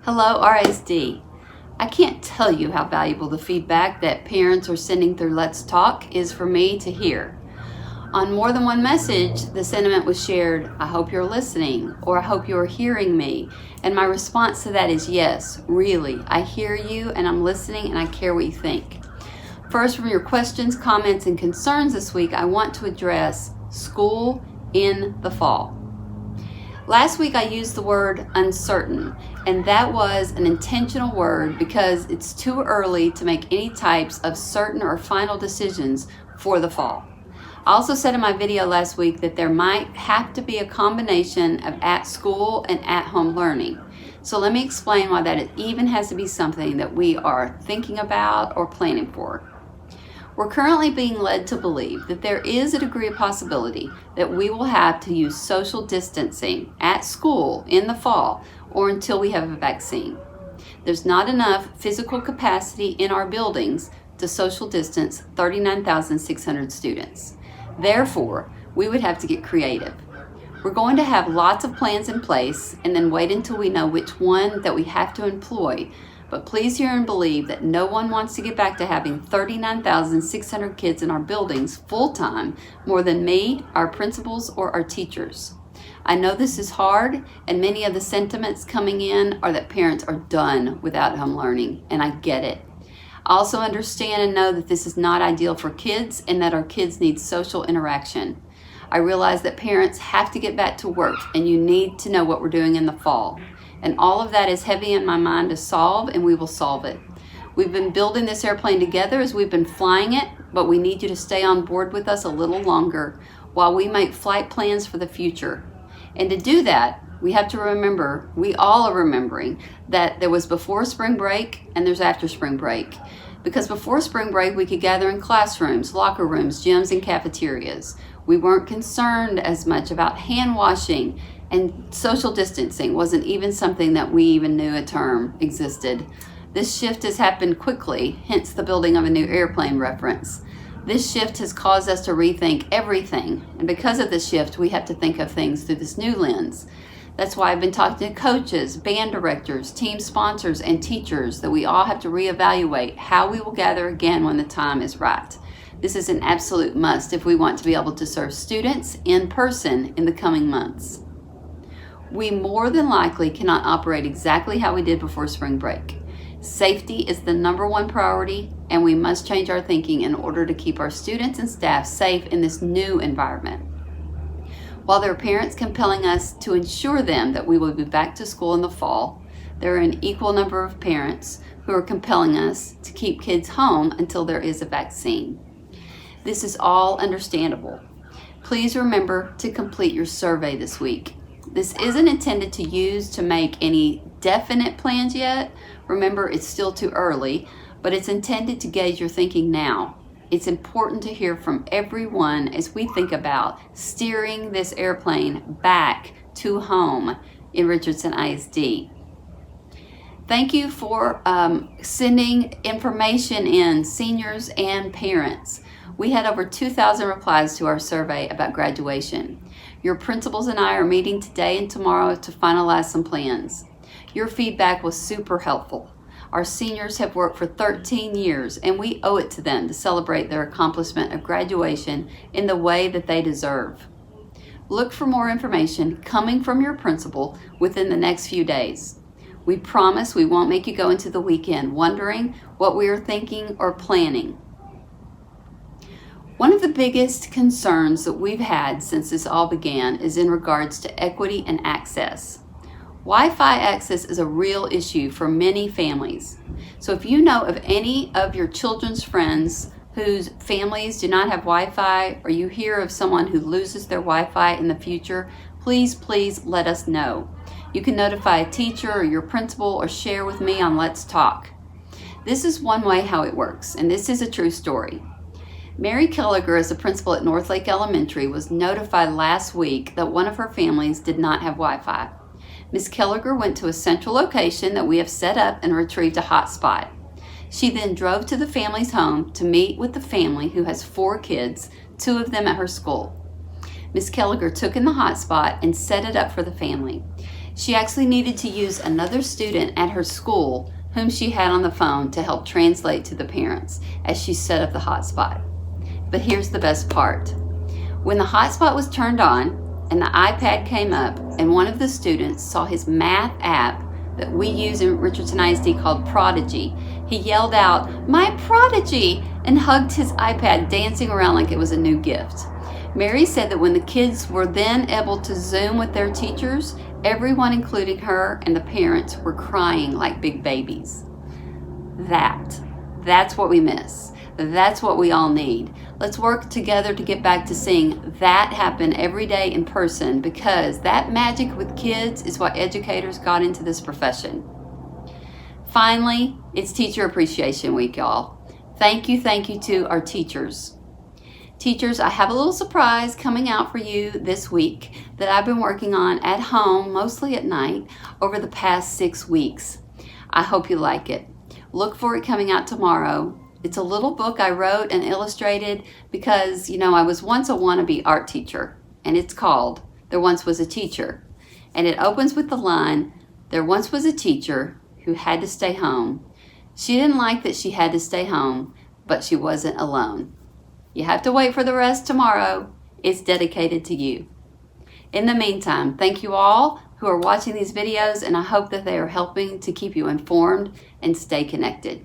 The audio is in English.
Hello RISD. I can't tell you how valuable the feedback that parents are sending through Let's Talk is for me to hear. On more than one message, the sentiment was shared, "I hope you're listening," or "I hope you're hearing me." And my response to that is yes, really. I hear you and I'm listening and I care what you think. First, from your questions, comments, and concerns this week, I want to address school in the fall. Last week I used the word uncertain, and that was an intentional word because it's too early to make any types of certain or final decisions for the fall. I also said in my video last week that there might have to be a combination of at school and at home learning. So let me explain why that even has to be something that we are thinking about or planning for. We're currently being led to believe that there is a degree of possibility that we will have to use social distancing at school in the fall or until we have a vaccine. There's not enough physical capacity in our buildings to social distance 39,600 students. Therefore, we would have to get creative. We're going to have lots of plans in place and then wait until we know which one that we have to employ. But please hear and believe that no one wants to get back to having 39,600 kids in our buildings full-time more than me, our principals, or our teachers. I know this is hard, and many of the sentiments coming in are that parents are done with at-home learning, and I get it. I also understand and know that this is not ideal for kids and that our kids need social interaction. I realize that parents have to get back to work, and you need to know what we're doing in the fall. And all of that is heavy in my mind to solve, and we will solve it. We've been building this airplane together as we've been flying it, but we need you to stay on board with us a little longer while we make flight plans for the future. And to do that, we have to remember, we all are remembering, that there was before spring break and there's after spring break. Because before spring break, we could gather in classrooms, locker rooms, gyms, and cafeterias. We weren't concerned as much about hand washing, and social distancing wasn't even something that we even knew a term existed. This shift has happened quickly, hence the building of a new airplane reference. This shift has caused us to rethink everything, and because of this shift, we have to think of things through this new lens. That's why I've been talking to coaches, band directors, team sponsors, and teachers that we all have to reevaluate how we will gather again when the time is right. This is an absolute must if we want to be able to serve students in person in the coming months. We more than likely cannot operate exactly how we did before spring break. Safety is the number one priority, and we must change our thinking in order to keep our students and staff safe in this new environment. While there are parents compelling us to ensure them that we will be back to school in the fall, there are an equal number of parents who are compelling us to keep kids home until there is a vaccine. This is all understandable. Please remember to complete your survey this week. This isn't intended to use to make any definite plans yet. Remember, it's still too early, but it's intended to gauge your thinking now. It's important to hear from everyone as we think about steering this airplane back to home in Richardson ISD. Thank you for sending information in, seniors and parents. We had over 2,000 replies to our survey about graduation. Your principals and I are meeting today and tomorrow to finalize some plans. Your feedback was super helpful. Our seniors have worked for 13 years, and we owe it to them to celebrate their accomplishment of graduation in the way that they deserve. Look for more information coming from your principal within the next few days. We promise we won't make you go into the weekend wondering what we are thinking or planning. One of the biggest concerns that we've had since this all began is in regards to equity and access. Wi-Fi access is a real issue for many families. So if you know of any of your children's friends whose families do not have Wi-Fi, or you hear of someone who loses their Wi-Fi in the future, please let us know. You can notify a teacher or your principal or share with me on Let's Talk. This is one way how it works, and this is a true story. Mary Kelliger, as a principal at Northlake Elementary, was notified last week that one of her families did not have Wi-Fi. Ms. Kelliger went to a central location that we have set up and retrieved a hotspot. She then drove to the family's home to meet with the family, who has 4 kids, 2 of them at her school. Ms. Kelliger took in the hotspot and set it up for the family. She actually needed to use another student at her school whom she had on the phone to help translate to the parents as she set up the hotspot. But here's the best part. When the hotspot was turned on and the iPad came up and one of the students saw his math app that we use in Richardson ISD called Prodigy, he yelled out, "My Prodigy!" and hugged his iPad, dancing around like it was a new gift. Mary said that when the kids were then able to Zoom with their teachers, everyone, including her and the parents, were crying like big babies. That's what we miss. That's what we all need. Let's work together to get back to seeing that happen every day in person, because that magic with kids is what educators got into this profession. Finally, it's Teacher Appreciation Week, y'all. Thank you to our teachers. Teachers, I have a little surprise coming out for you this week that I've been working on at home, mostly at night, over the past 6 weeks. I hope you like it. Look for it coming out tomorrow. It's a little book I wrote and illustrated because, I was once a wannabe art teacher, and it's called There Once Was a Teacher. And it opens with the line, "There once was a teacher who had to stay home. She didn't like that she had to stay home, but she wasn't alone." You have to wait for the rest tomorrow. It's dedicated to you. In the meantime, thank you all who are watching these videos, and I hope that they are helping to keep you informed and stay connected.